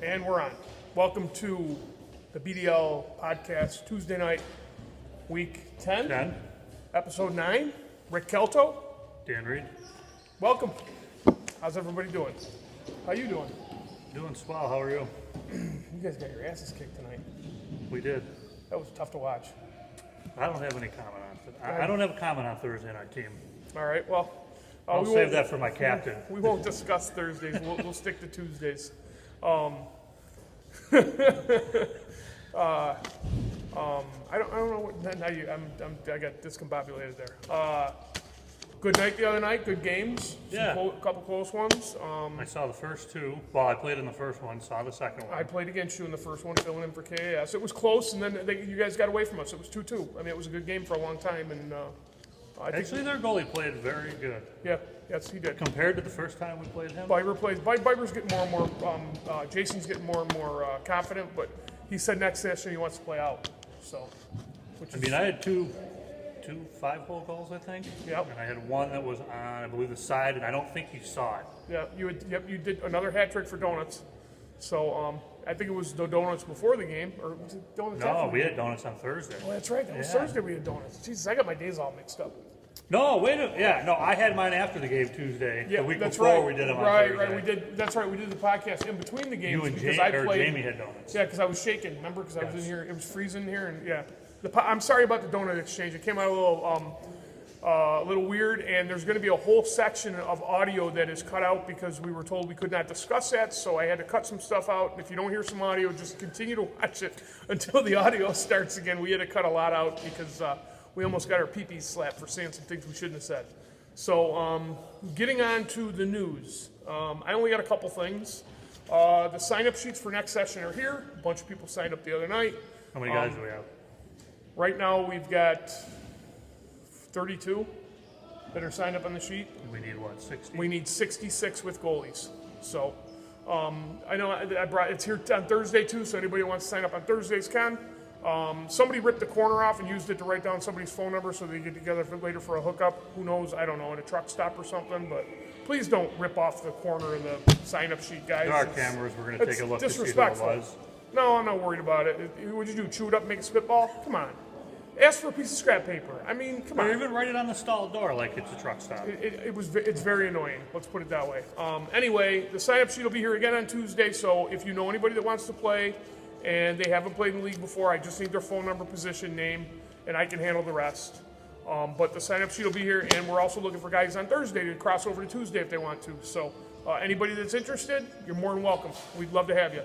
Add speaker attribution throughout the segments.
Speaker 1: And we're on. Welcome to the BDL PODCAST, Tuesday night, week 10, episode 9. Rick Kelto.
Speaker 2: Dan Reed.
Speaker 1: Welcome. How's everybody doing? How you doing?
Speaker 2: Doing swell. How are you?
Speaker 1: You guys got your asses kicked tonight.
Speaker 2: We did.
Speaker 1: That was tough to watch.
Speaker 2: I don't have any comment on it. I don't have a comment on Thursday night team.
Speaker 1: All right, well.
Speaker 2: I'll save that for my captain.
Speaker 1: We won't discuss Thursdays. We'll stick to Tuesdays. I don't know what. Now I got discombobulated there. Good night the other night. Good games.
Speaker 2: Yeah.
Speaker 1: A couple close ones.
Speaker 2: I saw the first two. Well, I played in the first one. Saw the second one.
Speaker 1: I played against you in the first one, filling in for KAS. It was close, and then you guys got away from us. It was 2-2. I mean, it was a good game for a long time, and
Speaker 2: Actually, their goalie played very good.
Speaker 1: Yeah, yes, he did.
Speaker 2: Compared to the first time we played him?
Speaker 1: Biber's getting more and more, Jason's getting more and more confident, but he said next session he wants to play out. So,
Speaker 2: I had two 5-hole goals, I think.
Speaker 1: Yep.
Speaker 2: And I had one that was on, I believe, the side, and I don't think you saw it.
Speaker 1: Yeah, you did another hat trick for donuts. So, I think it was the donuts before the game, or was it donuts after?
Speaker 2: No, we had donuts on Thursday.
Speaker 1: Oh, that's right. That was Thursday we had donuts. Jesus, I got my days all mixed up.
Speaker 2: No, wait a minute. Yeah, no, I had mine after the game Tuesday.
Speaker 1: Yeah,
Speaker 2: the week
Speaker 1: that's
Speaker 2: before
Speaker 1: right.
Speaker 2: we did them on
Speaker 1: Thursday.
Speaker 2: Thursday.
Speaker 1: Right, we did. That's right. We did the podcast in between the games.
Speaker 2: You and
Speaker 1: because
Speaker 2: Jamie had donuts.
Speaker 1: Yeah, because I was shaking. Remember, because I was in here. It was freezing in here, and yeah. I'm sorry about the donut exchange. It came out a little weird, and there's going to be a whole section of audio that is cut out because we were told we could not discuss that. So I had to cut some stuff out. If you don't hear some audio, just continue to watch it until the audio starts again. We had to cut a lot out because we almost got our pee-pees slapped for saying some things we shouldn't have said. So getting on to the news. I only got a couple things. The sign-up sheets for next session are here. A bunch of people signed up the other night.
Speaker 2: How many guys do we have?
Speaker 1: Right now we've got 32 that are signed up on the sheet.
Speaker 2: We need what, 60?
Speaker 1: We need 66 with goalies. So I know it's here on Thursday too, so anybody who wants to sign up on Thursdays can. Somebody ripped the corner off and used it to write down somebody's phone number so they get together later for a hookup. Who knows? I don't know, at a truck stop or something. But please don't rip off the corner of the sign-up sheet, guys.
Speaker 2: There are cameras. We're going to take a look to see who it was.
Speaker 1: No, I'm not worried about it. What'd you do, chew it up and make a spitball? Come on. Ask for a piece of scrap paper. I mean, come on.
Speaker 2: Or even write it on the stall door like it's a truck stop.
Speaker 1: It's very annoying. Let's put it that way. Anyway, the sign-up sheet will be here again on Tuesday, so if you know anybody that wants to play and they haven't played in the league before, I just need their phone number, position, name, and I can handle the rest. But the sign-up sheet will be here, and we're also looking for guys on Thursday to cross over to Tuesday if they want to. So anybody that's interested, you're more than welcome. We'd love to have you.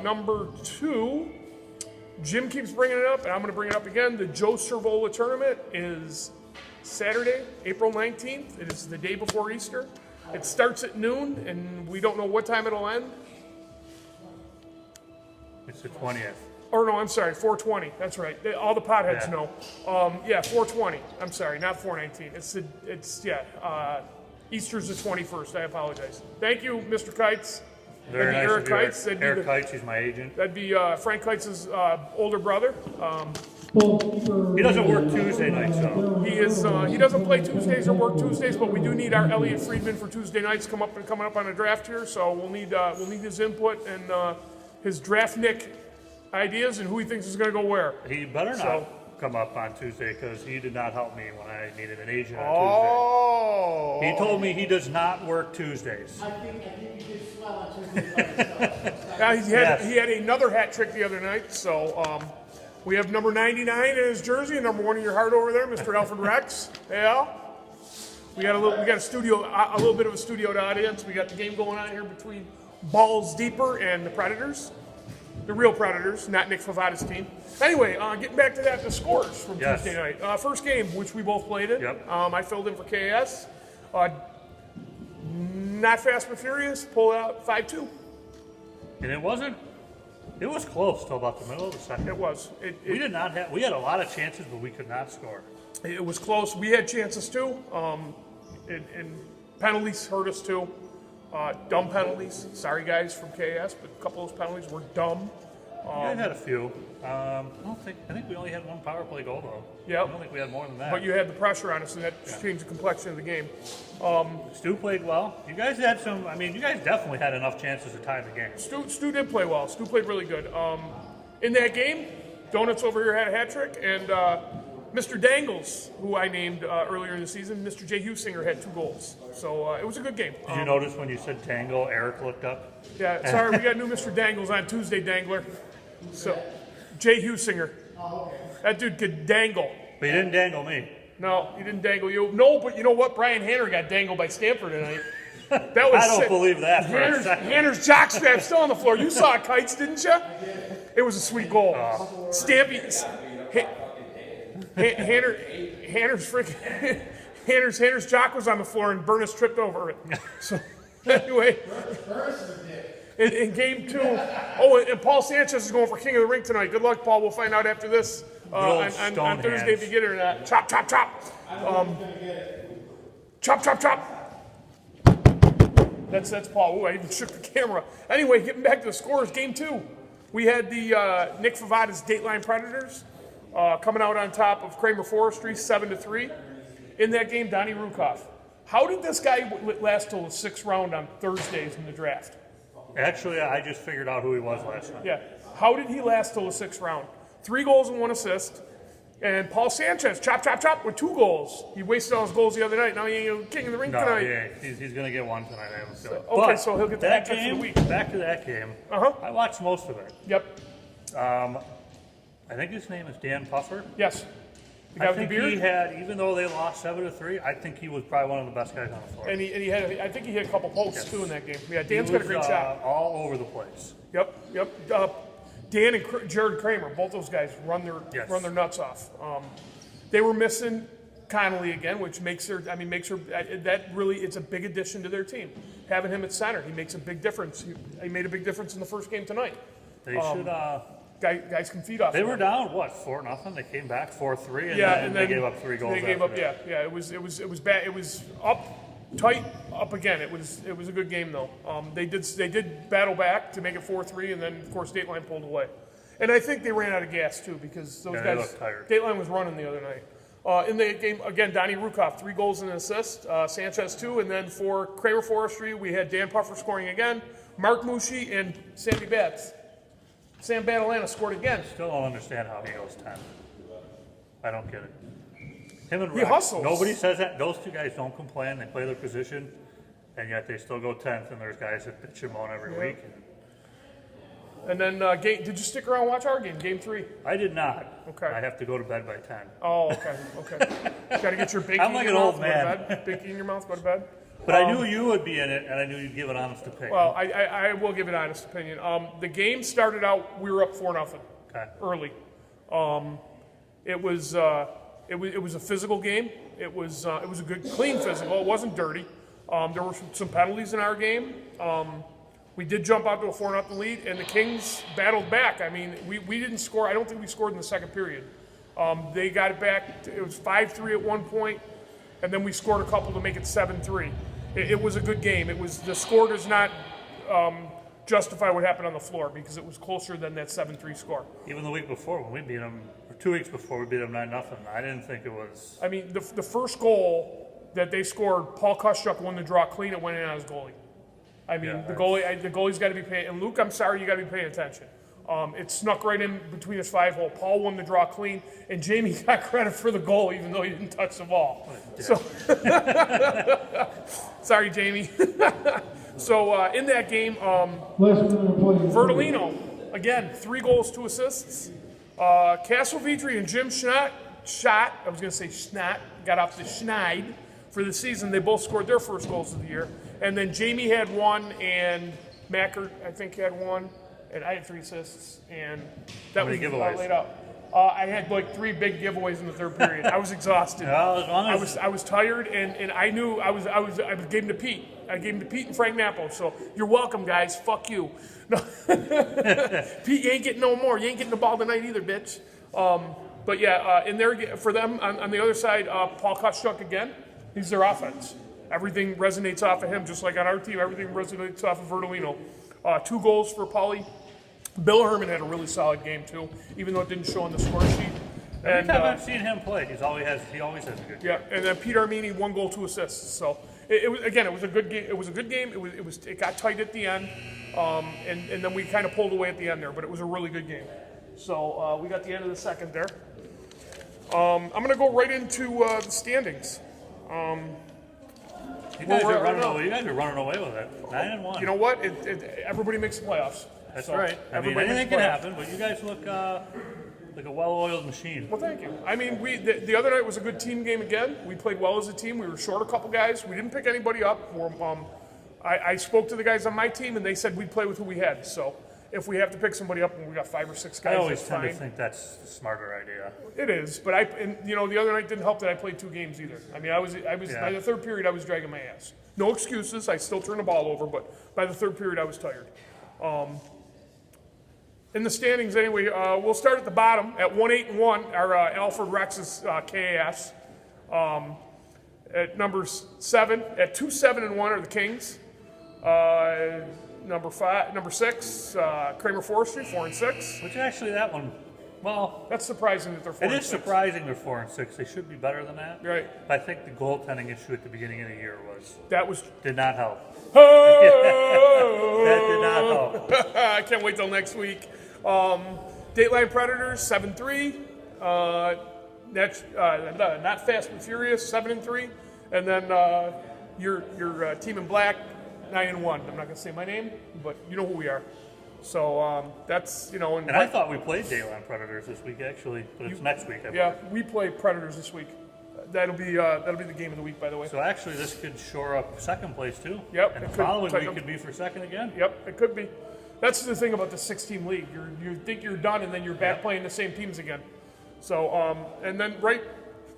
Speaker 1: Number 2, Jim keeps bringing it up, and I'm going to bring it up again. The Joe Cervola tournament is Saturday, April 19th. It is the day before Easter. It starts at noon, and we don't know what time it'll end.
Speaker 2: It's the 20th.
Speaker 1: Or no, I'm sorry, 4:20. That's right. All the potheads know. 4:20. I'm sorry, not 4:19. Easter's the 21st. I apologize. Thank you, Mr. Kites.
Speaker 2: Very nice
Speaker 1: Eric
Speaker 2: of you,
Speaker 1: Kites.
Speaker 2: Eric Kites, he's my agent.
Speaker 1: That'd be Frank Kites' older brother.
Speaker 2: He doesn't work Tuesday nights, though.
Speaker 1: He doesn't play Tuesdays or work Tuesdays, but we do need our Elliot Friedman for Tuesday nights coming up on a draft here. So we'll need his input and his draft Nick ideas and who he thinks is going to go where.
Speaker 2: He better not come up on Tuesday because he did not help me when I needed an agent on Tuesday. He told me he does not work Tuesdays.
Speaker 3: I think you did swell on Tuesday.
Speaker 1: He had another hat trick the other night, so we have number 99 in his jersey and number 1 in your heart over there, Mr. Alfred Rex. Yeah. We got a little bit of a studioed audience. We got the game going on here between Balls Deeper and the Predators. The real Predators, not Nick Favada's team. Anyway, getting back to that, the scores from Tuesday night. First game, which we both played in.
Speaker 2: Yep.
Speaker 1: I filled in for KS. Not fast but furious. Pull out 5-2.
Speaker 2: And it was close till about the middle of the second.
Speaker 1: It was.
Speaker 2: We had a lot of chances, but we could not score.
Speaker 1: It was close. We had chances too. And penalties hurt us too. Dumb penalties. Sorry guys from KS, but a couple of those penalties were dumb.
Speaker 2: You guys had a few. I think we only had one power play goal though.
Speaker 1: Yep.
Speaker 2: I don't think we had more than that.
Speaker 1: But you had the pressure on us, and that changed the complexion of the game.
Speaker 2: Stu played well. You guys had some. I mean, you guys definitely had enough chances to tie the game.
Speaker 1: Stu did play well. Stu played really good. In that game, Donuts over here had a hat trick, and Mr. Dangles, who I named earlier in the season, Mr. Jay Husinger had 2 goals. So it was a good game.
Speaker 2: Did you notice when you said Dangle, Eric looked up?
Speaker 1: Yeah, sorry, we got new Mr. Dangles on Tuesday, Dangler. So, Jay Husinger. That dude could dangle.
Speaker 2: But he didn't dangle me.
Speaker 1: No, he didn't dangle you. No, but you know what? Brian Hanner got dangled by Stanford tonight. That was
Speaker 2: I don't
Speaker 1: sick.
Speaker 2: believe that for a second.
Speaker 1: Hanner's jockstrap still on the floor. You saw kites, didn't you? It was a sweet goal. Stampy. Hanner's jock was on the floor and Burness tripped over it. So anyway, in game 2, and Paul Sanchez is going for King of the Ring tonight. Good luck, Paul. We'll find out after this on Thursday if you get it or not. Chop, chop, chop. Chop, chop, chop. That's Paul. Ooh, I even shook the camera. Anyway, getting back to the scores, game 2. We had the Nick Favada's Dateline Predators coming out on top of Kramer Forestry, 7-3. In that game, Donnie Rukoff. How did this guy last till the 6th round on Thursdays in the draft?
Speaker 2: Actually, I just figured out who he was last night.
Speaker 1: Yeah. How did he last till the 6th round? 3 goals and 1 assist. And Paul Sanchez, chop, chop, chop, with 2 goals. He wasted all his goals the other night. Now he ain't King of the Ring tonight.
Speaker 2: Yeah, he's going to get one tonight, I have a feeling.
Speaker 1: Okay, so he'll get the hat trick for the week.
Speaker 2: Back to that game. I watched most of it.
Speaker 1: Yep.
Speaker 2: I think his name is Dan Puffer.
Speaker 1: Yes. The guy
Speaker 2: I
Speaker 1: with the
Speaker 2: think
Speaker 1: beard?
Speaker 2: he had, even though they lost 7-3, I think he was probably one of the best guys on the floor.
Speaker 1: And he had, I think he hit a couple posts too in that game. Yeah,
Speaker 2: He
Speaker 1: Dan's got a
Speaker 2: was,
Speaker 1: great shot.
Speaker 2: all over the place.
Speaker 1: Yep. Dan and Jared Kramer, both those guys run their nuts off. They were missing Connolly again, which makes that really, it's a big addition to their team. Having him at center, he makes a big difference. He made a big difference in the first game tonight.
Speaker 2: They should.
Speaker 1: Guys can feed off.
Speaker 2: They were down 4-0. They came back 4-3, and then they gave up 3 goals.
Speaker 1: They gave up. Yeah. It was bad. It was up tight, up again. It was a good game though. They did battle back to make it 4-3, and then of course Dateline pulled away. And I think they ran out of gas too because those guys.
Speaker 2: Looked tired.
Speaker 1: Dateline was running the other night. In the game again, Donnie Rukoff 3 goals and an assist. Sanchez 2, and then for Kramer Forestry we had Dan Puffer scoring again, Mark Mushi and Sammy Batts. Sam Badalana scored again.
Speaker 2: Still don't understand how he goes 10. I don't get it. Him and
Speaker 1: He
Speaker 2: Rex,
Speaker 1: hustles.
Speaker 2: nobody says that. Those 2 guys don't complain. They play their position, and yet they still go 10th, and there's guys that bitch him on every week.
Speaker 1: And then, did you stick around and watch our game, game 3?
Speaker 2: I did not.
Speaker 1: Okay.
Speaker 2: I have to go to bed by 10.
Speaker 1: Oh, okay. Got to get your bacon
Speaker 2: I'm like
Speaker 1: in your
Speaker 2: an
Speaker 1: mouth,
Speaker 2: old
Speaker 1: go
Speaker 2: man.
Speaker 1: to bed. Bacon in your mouth, go to bed.
Speaker 2: But I knew you would be in it, and I knew you'd give an honest opinion.
Speaker 1: Well, I will give an honest opinion. The game started out, we were up 4-0 early. It was a physical game. It was a good, clean physical. It wasn't dirty. There were some penalties in our game. We did jump out to a 4-0 lead, and the Kings battled back. I mean, we didn't score. I don't think we scored in the second period. They got it back. It was 5-3 at one point, and then we scored a couple to make it 7-3. It was a good game. The score does not justify what happened on the floor because it was closer than that 7-3 score.
Speaker 2: Even the week before, when we beat them, or 2 weeks before, we beat them 9-0. I didn't think it was.
Speaker 1: I mean, the first goal that they scored, Paul Kuschuk won the draw clean. It went in on his goalie. I mean, the goalie's got to be paying. And Luke, I'm sorry, you got to be paying attention. It snuck right in between his 5-hole. Paul won the draw clean, and Jamie got credit for the goal, even though he didn't touch the ball. So, sorry, Jamie. So in that game, Verdolino, again, 3 goals, 2 assists. Castelvetri and Jim Schnott, I was going to say Schnott, got off the Schneid for the season. They both scored their first goals of the year. And then Jamie had 1, and Mackert, I think, had 1. And I had 3 assists, and that was laid out. I had like 3 big giveaways in the third period. I was exhausted. I was tired, and I knew I gave him to Pete. I gave him to Pete and Frank Napo. So you're welcome, guys. Fuck you. No. Pete, you ain't getting no more. You ain't getting the ball tonight either, bitch. But yeah, in there for them on the other side, Paul Kuschuk again. He's their offense. Everything resonates off of him, just like on our team. Everything resonates off of Verdolino. 2 goals for Paulie. Bill Herman had a really solid game too, even though it didn't show on the score sheet.
Speaker 2: Every time I've seen him play, he always has a good game.
Speaker 1: Yeah, and then Pete Armini, 1 goal, 2 assists. So it was a good game. It was a good game. It got tight at the end, and then we kind of pulled away at the end there. But it was a really good game. So we got the end of the second there. I'm going to go right into the standings.
Speaker 2: You guys are running away with it. 9-1.
Speaker 1: You know what? Everybody makes the playoffs.
Speaker 2: That's right. I mean, anything can happen, but you guys look like a well-oiled machine.
Speaker 1: Well, thank you. I mean, the other night was a good team game again. We played well as a team. We were short a couple guys. We didn't pick anybody up. I spoke to the guys on my team, and they said we'd play with who we had. So if we have to pick somebody up, and we got 5 or 6 guys,
Speaker 2: I always
Speaker 1: that's
Speaker 2: tend
Speaker 1: fine.
Speaker 2: to think that's the smarter idea.
Speaker 1: It is, but the other night didn't help that I played 2 games either. I mean, I was by the third period I was dragging my ass. No excuses. I still turned the ball over, but by the third period I was tired. In the standings, anyway, we'll start at the bottom at 1-8-1. Our Alfred Rex's KAS. At number 7, at 2-7-1 are the Kings. Number 6, Kramer Forestry, 4-6.
Speaker 2: Which actually, that one, well,
Speaker 1: that's surprising that they're 4-6.
Speaker 2: It is surprising they're 4-6. They should be better than that.
Speaker 1: Right.
Speaker 2: I think the goaltending issue at the beginning of the year did not help.
Speaker 1: Oh!
Speaker 2: That did not help.
Speaker 1: I can't wait till next week. Dateline Predators 7-3. Not Fast and Furious 7-3, and then your team in black 9-1. I'm not going to say my name, but you know who we are. So that's
Speaker 2: And I thought we played Dateline Predators this week actually, but it's next week.
Speaker 1: We play Predators this week. That'll be the game of the week, by the way.
Speaker 2: So actually, this could shore up second place too.
Speaker 1: Yep.
Speaker 2: And the following week could be for second again.
Speaker 1: Yep, it could be. That's the thing about the 6-team league. You think you're done, and then you're back playing the same teams again. So and then right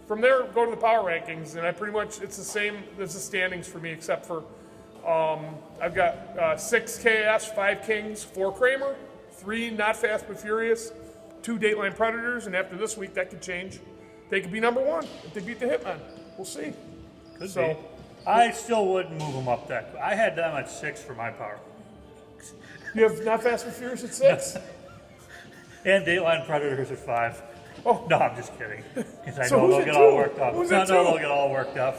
Speaker 1: from there, go to the power rankings, and I pretty much it's the same as the standings for me, except for I've got 6 KS, 5 Kings, 4 Kramer, 3 Not Fast but Furious, 2 Dateline Predators, and after this week that could change. They could be number 1 if they beat the Hitmen. We'll see.
Speaker 2: Could be. I still wouldn't move them up that. I had them at 6 for my power.
Speaker 1: You have Not Fast but Furious at 6?
Speaker 2: And Dateline Predators at 5.
Speaker 1: Oh.
Speaker 2: No, I'm just kidding. Because I
Speaker 1: So
Speaker 2: know
Speaker 1: who's
Speaker 2: they'll
Speaker 1: at
Speaker 2: get
Speaker 1: 2?
Speaker 2: all worked up.
Speaker 1: Who's
Speaker 2: No,
Speaker 1: at 2?
Speaker 2: they'll get all worked up.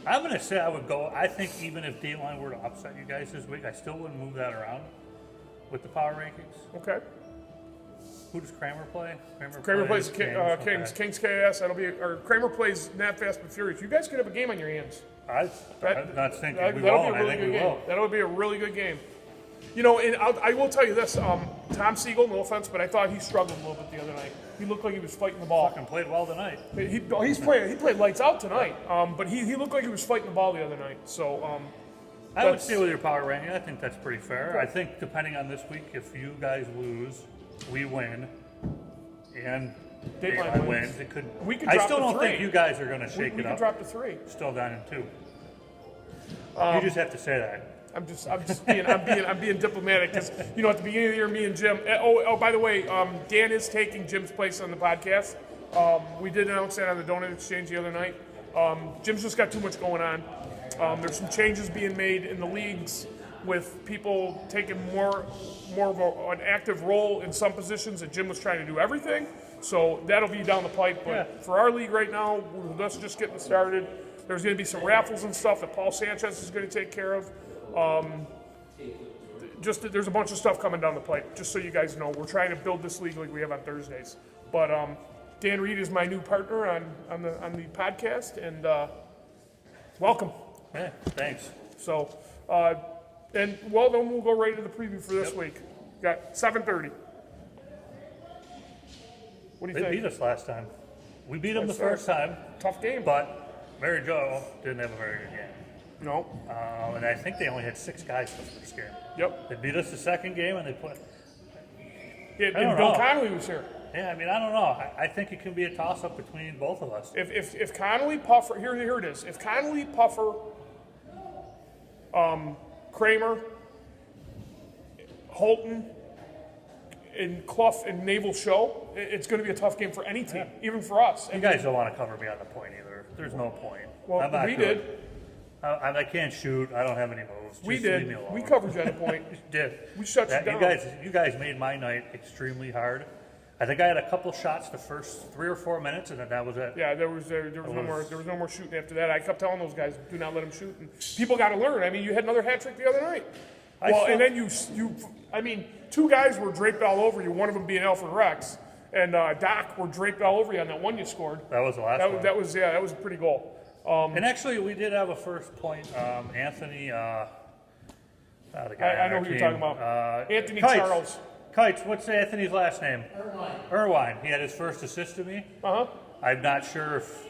Speaker 2: I'm going to say I would go. I think even if Dateline were to upset you guys this week, I still wouldn't move that around with the power rankings.
Speaker 1: Okay.
Speaker 2: Who does Kramer play?
Speaker 1: Kramer plays Kings.
Speaker 2: Okay.
Speaker 1: Kings KS. Kramer plays Not Fast but Furious. You guys could have a game on your hands.
Speaker 2: I'm not thinking we
Speaker 1: that'll
Speaker 2: won't.
Speaker 1: be a really
Speaker 2: I think
Speaker 1: good
Speaker 2: we
Speaker 1: game.
Speaker 2: will.
Speaker 1: That'll be a really good game. You know, and I will tell you this. Tom Siegel, no offense, but I thought he struggled a little bit the other night. He looked like he was fighting the ball.
Speaker 2: Fucking played well tonight.
Speaker 1: He played lights out tonight. But he looked like he was fighting the ball the other night. So
Speaker 2: I would stay with your power ranking. I think that's pretty fair. I think depending on this week, if you guys lose, we win, and Dateline wins, it could. I still don't think you guys are going to shake it up.
Speaker 1: We could drop to 3.
Speaker 2: Still down in 2. You just have to say that.
Speaker 1: I'm being diplomatic because at the beginning of the year, me and Jim. Oh, by the way, Dan is taking Jim's place on the podcast. We did announce that on the donut exchange the other night. Jim's just got too much going on. There's some changes being made in the leagues with people taking more of an active role in some positions, and Jim was trying to do everything. So that'll be down the pipe. But for our league right now, we're just getting started. There's going to be some raffles and stuff that Paul Sanchez is going to take care of. There's a bunch of stuff coming down the pipe, just so you guys know. We're trying to build this league like we have on Thursdays. But Dan Reed is my new partner on the podcast, and welcome.
Speaker 2: Yeah, thanks.
Speaker 1: So, then we'll go right into the preview for this week. Got 7:30. What do you think?
Speaker 2: They beat us last time. We beat them the first time.
Speaker 1: Tough game.
Speaker 2: But Mary Jo didn't have a very good game.
Speaker 1: No.
Speaker 2: And I think they only had 6 guys for the first game.
Speaker 1: Yep.
Speaker 2: They beat us the second game, and they put.
Speaker 1: And Bill Connolly was here.
Speaker 2: Yeah, I mean, I don't know. I think it can be a toss-up between both of us.
Speaker 1: If Connolly, Puffer, here it is. If Connolly, Puffer, Kramer, Holton, and Clough and Naval show, it's going to be a tough game for any team, even for us.
Speaker 2: You guys don't want to cover me on the point either. There's no point.
Speaker 1: Well, we did.
Speaker 2: I can't shoot. I don't have any moves.
Speaker 1: We
Speaker 2: Just leave
Speaker 1: did.
Speaker 2: me alone.
Speaker 1: We covered you at a point.
Speaker 2: You did.
Speaker 1: We shut you down.
Speaker 2: You guys made my night extremely hard. I think I had a couple shots the first 3 or 4 minutes, and then that was it.
Speaker 1: Yeah, there was no more shooting after that. I kept telling those guys, do not let them shoot. And people got to learn. I mean, you had another hat trick the other night. And then I mean, 2 guys were draped all over you. One of them being Alfred Rex, and Doc were draped all over you on that one you scored.
Speaker 2: That was the last one.
Speaker 1: That was a pretty goal.
Speaker 2: And actually, we did have a first point. Anthony, the guy
Speaker 1: I know who you're talking about. Anthony Charles.
Speaker 2: Kites, what's Anthony's last name?
Speaker 3: Irvine.
Speaker 2: Irvine. He had his first assist to me.
Speaker 1: Uh-huh.
Speaker 2: I'm not sure if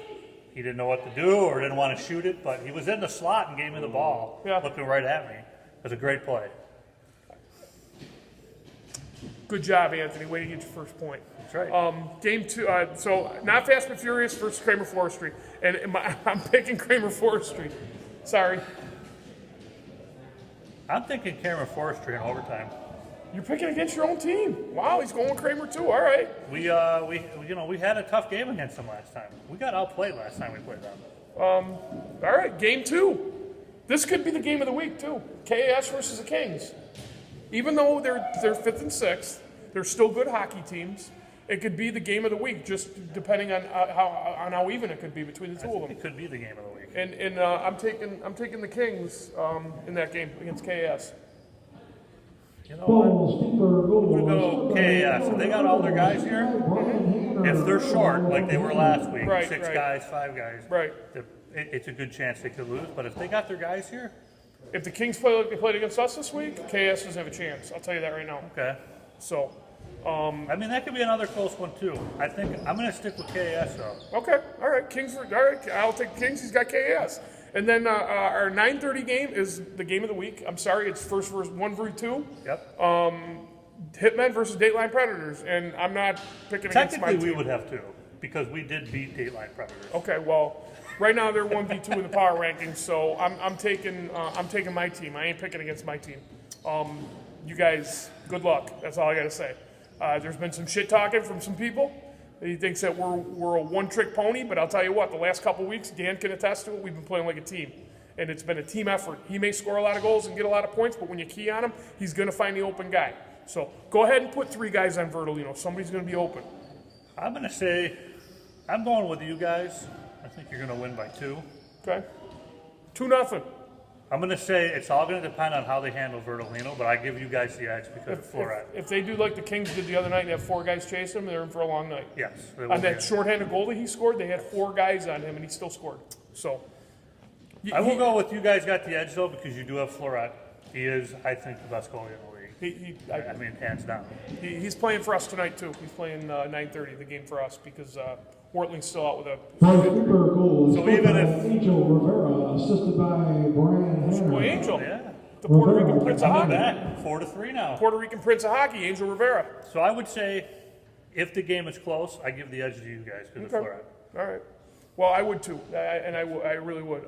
Speaker 2: he didn't know what to do or didn't want to shoot it, but he was in the slot and gave me the ball, looking right at me. It was a great play.
Speaker 1: Good job, Anthony. Way to get your first point.
Speaker 2: That's right.
Speaker 1: Game 2. So not Fast but Furious versus Kramer Forestry, and I'm picking Kramer Forestry. Sorry.
Speaker 2: I'm thinking Kramer Forestry in overtime.
Speaker 1: You're picking against your own team. Wow, he's going with Kramer too. All right.
Speaker 2: We had a tough game against them last time. We got outplayed last time we played them.
Speaker 1: All right, game 2. This could be the game of the week too. KAS versus the Kings. Even though they're 5th and 6th, they're still good hockey teams. It could be the game of the week, just depending on how even it could be between the two of them.
Speaker 2: It could be the game of the week.
Speaker 1: And I'm taking the Kings in that game against KAS.
Speaker 2: You know what? I'm going to go KAS. If they got all their guys here, if they're short, like they were last week, 6 guys, 5 guys, it's a good chance they could lose. But if they got their guys here,
Speaker 1: if the Kings play like they played against us this week, KAS doesn't have a chance. I'll tell you that right now.
Speaker 2: Okay.
Speaker 1: So,
Speaker 2: I mean, that could be another close one too. I think I'm going to stick with KAS though.
Speaker 1: Okay. All right. All right. I'll take Kings. He's got KAS. And then our 9:30 game is the game of the week. I'm sorry, it's first versus 1v2.
Speaker 2: Yep.
Speaker 1: Hitmen versus Dateline Predators, and I'm not picking against my team.
Speaker 2: Technically, we would have 2 because we did beat Dateline Predators.
Speaker 1: Okay, well, right now they're 1v2 in the power rankings, so I'm taking my team. I ain't picking against my team. You guys, good luck. That's all I got to say. There's been some shit talking from some people. He thinks that we're a one-trick pony, but I'll tell you what, the last couple weeks, Dan can attest to it, we've been playing like a team. And it's been a team effort. He may score a lot of goals and get a lot of points, but when you key on him, he's going to find the open guy. So go ahead and put 3 guys on Verdolino. Somebody's going to be open.
Speaker 2: I'm going to say, I'm going with you guys. I think you're going to win by 2.
Speaker 1: Okay. 2-0.
Speaker 2: I'm going to say it's all going to depend on how they handle Verdolino, but I give you guys the edge because of fluoride.
Speaker 1: If they do like the Kings did the other night and have 4 guys chase him, they're in for a long night.
Speaker 2: Yes.
Speaker 1: On that shorthanded goal that he scored, they had 4 guys on him, and he still scored. So
Speaker 2: I will go with you guys got the edge, though, because you do have fluoride. He is, I think, the best goalie in the league. I mean, hands down.
Speaker 1: He's playing for us tonight, too. He's playing 9:30, the game for us, because Wortling's still out with a...
Speaker 2: So even if...
Speaker 4: Angel Rivera, assisted by Brian Hanna.
Speaker 1: Boy, Angel.
Speaker 2: Yeah.
Speaker 1: The Puerto Rican Prince of Hockey.
Speaker 2: Back 4-3 now.
Speaker 1: Puerto Rican Prince of Hockey, Angel Rivera.
Speaker 2: So I would say, if the game is close, I give the edge to you guys because of fluoride.
Speaker 1: All right. Well, I would, too. I really would.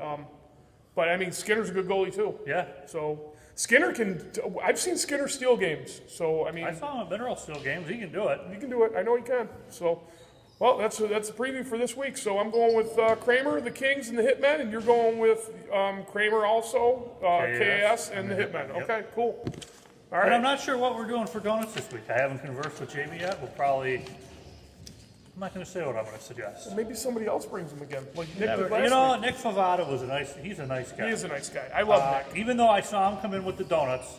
Speaker 1: But, I mean, Skinner's a good goalie, too.
Speaker 2: Yeah.
Speaker 1: So... Skinner can. I've seen Skinner steal games. So I mean,
Speaker 2: I saw him at Mineral steal games. He can do it.
Speaker 1: He can do it. I know he can. So, well, that's the preview for this week. So I'm going with Kramer, the Kings, and the Hitmen, and you're going with Kramer also, KAS, and the Hitmen.
Speaker 2: Yep.
Speaker 1: Okay, cool. All right.
Speaker 2: And I'm not sure what we're doing for donuts this week. I haven't conversed with Jamie yet. We'll probably. I'm not going to say what I'm going to suggest.
Speaker 1: Well, maybe somebody else brings him again. Like Nick did last week.
Speaker 2: Nick Favada was he's a nice guy.
Speaker 1: He is a nice guy. I love Nick.
Speaker 2: Even though I saw him come in with the donuts,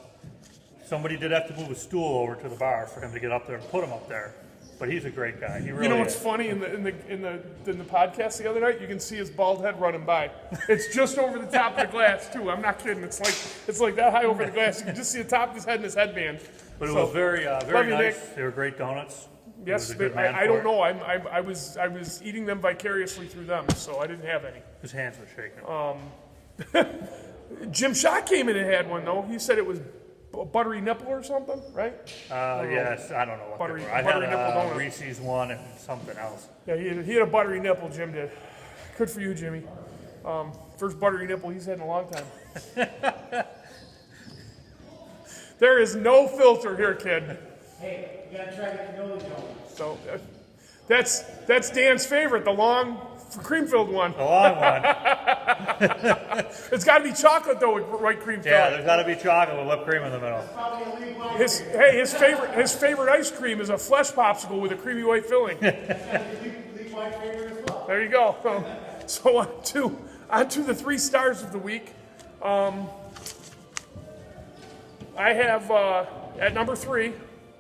Speaker 2: somebody did have to move a stool over to the bar for him to get up there and put him up there. But he's a great guy. He really
Speaker 1: You know what's
Speaker 2: is.
Speaker 1: funny in the podcast the other night? You can see his bald head running by. It's just over the top of the glass too. I'm not kidding. It's like that high over the glass. You can just see the top of his head and his headband.
Speaker 2: But it was very
Speaker 1: love you,
Speaker 2: nice.
Speaker 1: Nick.
Speaker 2: They were great donuts.
Speaker 1: Yes, I don't know. I was eating them vicariously through them, so I didn't have any.
Speaker 2: His hands were shaking.
Speaker 1: Jim Shaw came in and had one though. He said it was buttery nipple or something, right?
Speaker 2: Yes, I don't know what
Speaker 1: Buttery-
Speaker 2: they were. I
Speaker 1: buttery
Speaker 2: had
Speaker 1: nipple
Speaker 2: a
Speaker 1: donut.
Speaker 2: Reese's one and something else.
Speaker 1: Yeah, he had a buttery nipple. Jim did. Good for you, Jimmy. First buttery nipple he's had in a long time. There is no filter here, kid.
Speaker 3: Hey, you gotta try the cannoli donuts.
Speaker 1: So that's Dan's favorite, the long cream-filled one.
Speaker 2: The long one.
Speaker 1: It's got to be chocolate though with white cream filling.
Speaker 2: Yeah, there's got to be chocolate with whipped cream in the middle.
Speaker 1: His favorite ice cream is a flesh popsicle with a creamy white filling. There you go. So on to the 3 stars of the week. I have at number 3,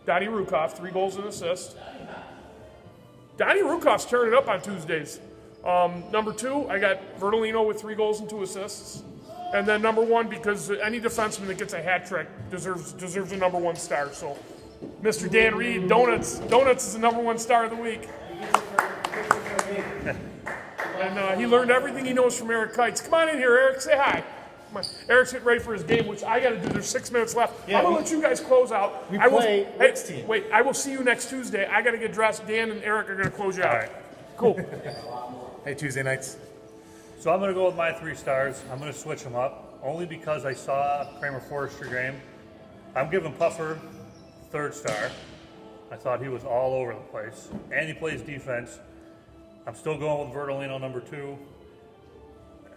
Speaker 1: Donnie Rukoff, 3 goals and assists. Donnie Rukoff's turning it up on Tuesdays. Number 2, I got Verdolino with 3 goals and 2 assists. And then number 1, because any defenseman that gets a hat trick deserves a number 1 star. So, Mr. Dan Reed, Donuts is the number 1 star of the week. And he learned everything he knows from Eric Kites. Come on in here, Eric. Say hi. Come on. Eric's getting ready for his game, which I got to do. There's 6 minutes left. I'm going to let you guys close out.
Speaker 5: We play Rick's team.
Speaker 1: Wait, I will see you next Tuesday. I got to get dressed. Dan and Eric are going to close you out.
Speaker 2: All right.
Speaker 1: Cool.
Speaker 5: Hey, Tuesday nights.
Speaker 2: So I'm going to go with my 3 stars. I'm going to switch them up, only because I saw Kramer Forrester game. I'm giving Puffer 3rd star. I thought he was all over the place. And he plays defense. I'm still going with Verdolino number 2.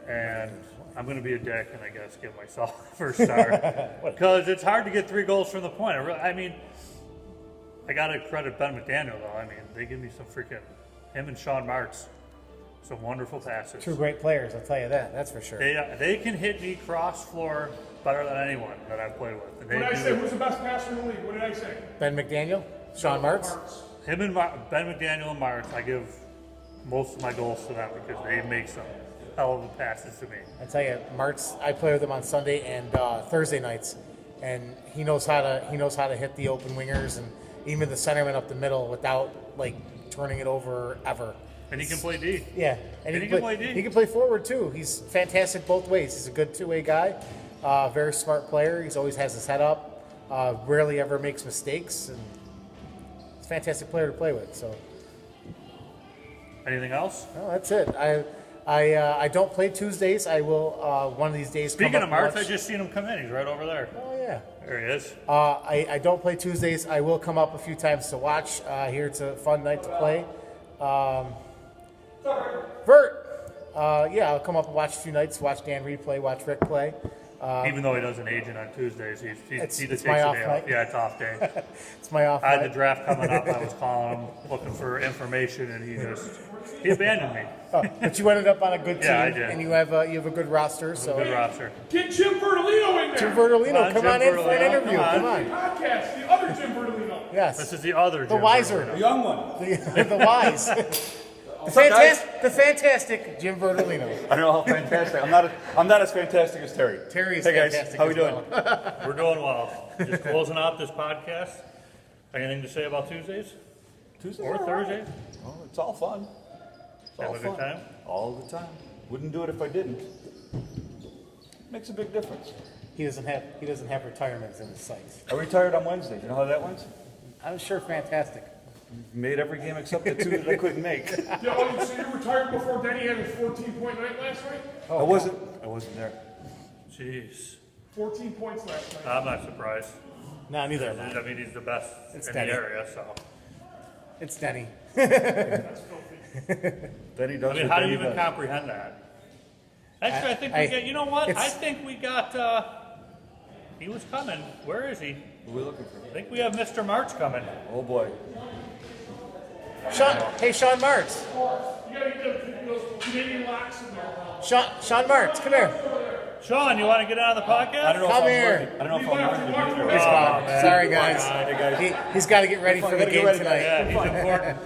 Speaker 2: And I'm going to be a dick and I guess give myself 1st star. Because it's hard to get 3 goals from the point. I mean, I got to credit Ben McDaniel, though. I mean, they give me some freaking, him and Sean Martz, some wonderful passes.
Speaker 5: 2 great players, I'll tell you that. That's for sure.
Speaker 2: They can hit me cross floor better than anyone that I've played with.
Speaker 1: What did I say? Who's the best passer in the league? What did I say?
Speaker 5: Ben McDaniel, Sean Martz.
Speaker 2: Him and Ben McDaniel and Martz, I give most of my goals to them because they make some hell of a passes to me.
Speaker 5: I tell you, Martz, I play with him on Sunday and Thursday nights, and he knows how to hit the open wingers and even the centerman up the middle without like turning it over ever.
Speaker 2: And he can play D.
Speaker 5: Yeah,
Speaker 2: and he can play D.
Speaker 5: He can play forward too. He's fantastic both ways. He's a good 2-way guy. Very smart player. He's always has his head up. Rarely ever makes mistakes, and he's a fantastic player to play with. So.
Speaker 2: Anything else?
Speaker 5: No, that's it. I don't play Tuesdays. I will one of these days.
Speaker 2: Speaking of Martz, I just seen him come in. He's right over there.
Speaker 5: Oh yeah.
Speaker 2: There he is.
Speaker 5: I don't play Tuesdays. I will come up a few times to watch. Here it's a fun night to play. Vert. Yeah, I'll come up and watch a few nights. Watch Dan Reed play. Watch Rick play.
Speaker 2: Even though he doesn't agent on Tuesdays, he just takes
Speaker 5: my
Speaker 2: a
Speaker 5: off
Speaker 2: day
Speaker 5: night.
Speaker 2: off. Yeah, it's off day.
Speaker 5: It's my off
Speaker 2: I had
Speaker 5: night.
Speaker 2: the draft coming up. I was calling him, looking for information, and he abandoned me.
Speaker 5: But you ended up on a good team,
Speaker 2: Yeah, I did.
Speaker 5: and you have a good roster. So
Speaker 2: Good roster.
Speaker 1: Get Jim Verdolino in there.
Speaker 5: Jim Verdolino, come on in for an
Speaker 2: Verdolino,
Speaker 5: interview.
Speaker 2: come on.
Speaker 5: Come on.
Speaker 1: Podcast, the other Jim Verdolino.
Speaker 5: Yes.
Speaker 2: This is the other
Speaker 5: The
Speaker 2: Jim
Speaker 5: wiser.
Speaker 2: Verdolino.
Speaker 6: young one.
Speaker 5: The wise. The fantastic Jim Verdolino.
Speaker 6: I don't know how fantastic. I'm not as fantastic as Terry.
Speaker 5: Terry's
Speaker 6: hey guys,
Speaker 5: fantastic
Speaker 6: how we
Speaker 5: as
Speaker 6: doing?
Speaker 5: well.
Speaker 2: We're doing well. Just closing out this podcast. Anything to say about Tuesdays
Speaker 6: Tuesday
Speaker 2: or Thursdays?
Speaker 6: Oh, it's all fun. It's all
Speaker 2: Have a good
Speaker 6: fun.
Speaker 2: time?
Speaker 6: All the time. Wouldn't do it if I didn't. Makes a big difference.
Speaker 5: He doesn't have retirements in his sights.
Speaker 6: I retired on Wednesday. You know how that went?
Speaker 5: I'm sure fantastic.
Speaker 6: Made every game except the 2 that I couldn't make.
Speaker 1: Yo, so you retired before Denny had his 14-point night last night?
Speaker 6: I wasn't there.
Speaker 2: Jeez.
Speaker 1: 14 points last night.
Speaker 2: I'm not surprised.
Speaker 5: No, neither am
Speaker 2: I mean, he's the best
Speaker 5: It's
Speaker 2: in
Speaker 5: Denny.
Speaker 2: the area, so.
Speaker 5: It's Denny.
Speaker 1: That's filthy.
Speaker 6: Then he does.
Speaker 2: I mean, how do you even comprehend that? Actually, I think we got, you know what? I think we got, he was coming. Where is he?
Speaker 6: What are we looking for?
Speaker 2: I think we have Mr. March coming.
Speaker 6: Oh boy.
Speaker 5: Sean Martz.
Speaker 1: You gotta get those Canadian locks in there.
Speaker 5: Sean Martz, come here.
Speaker 2: Sean, you want to get on the podcast?
Speaker 6: I don't know
Speaker 5: Come
Speaker 6: if I'm
Speaker 5: here.
Speaker 6: worthy. I don't know if I'm worthy to be
Speaker 5: He's
Speaker 6: there.
Speaker 5: gone. Sorry, guys.
Speaker 6: Hey guys.
Speaker 5: He's got to get ready for the
Speaker 6: Gotta get
Speaker 5: game
Speaker 6: ready,
Speaker 5: tonight.
Speaker 2: Yeah, he's important.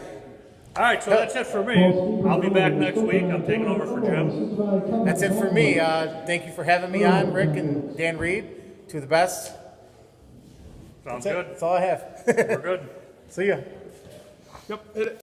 Speaker 2: All right, so that's it for me. I'll be back next week. I'm taking over for Jim.
Speaker 5: That's it for me. Thank you for having me on, Rick and Dan Reed. Two of the best.
Speaker 2: Sounds
Speaker 5: That's it.
Speaker 2: good.
Speaker 5: That's all I have.
Speaker 2: We're good.
Speaker 5: See ya.
Speaker 1: Yep, hit it.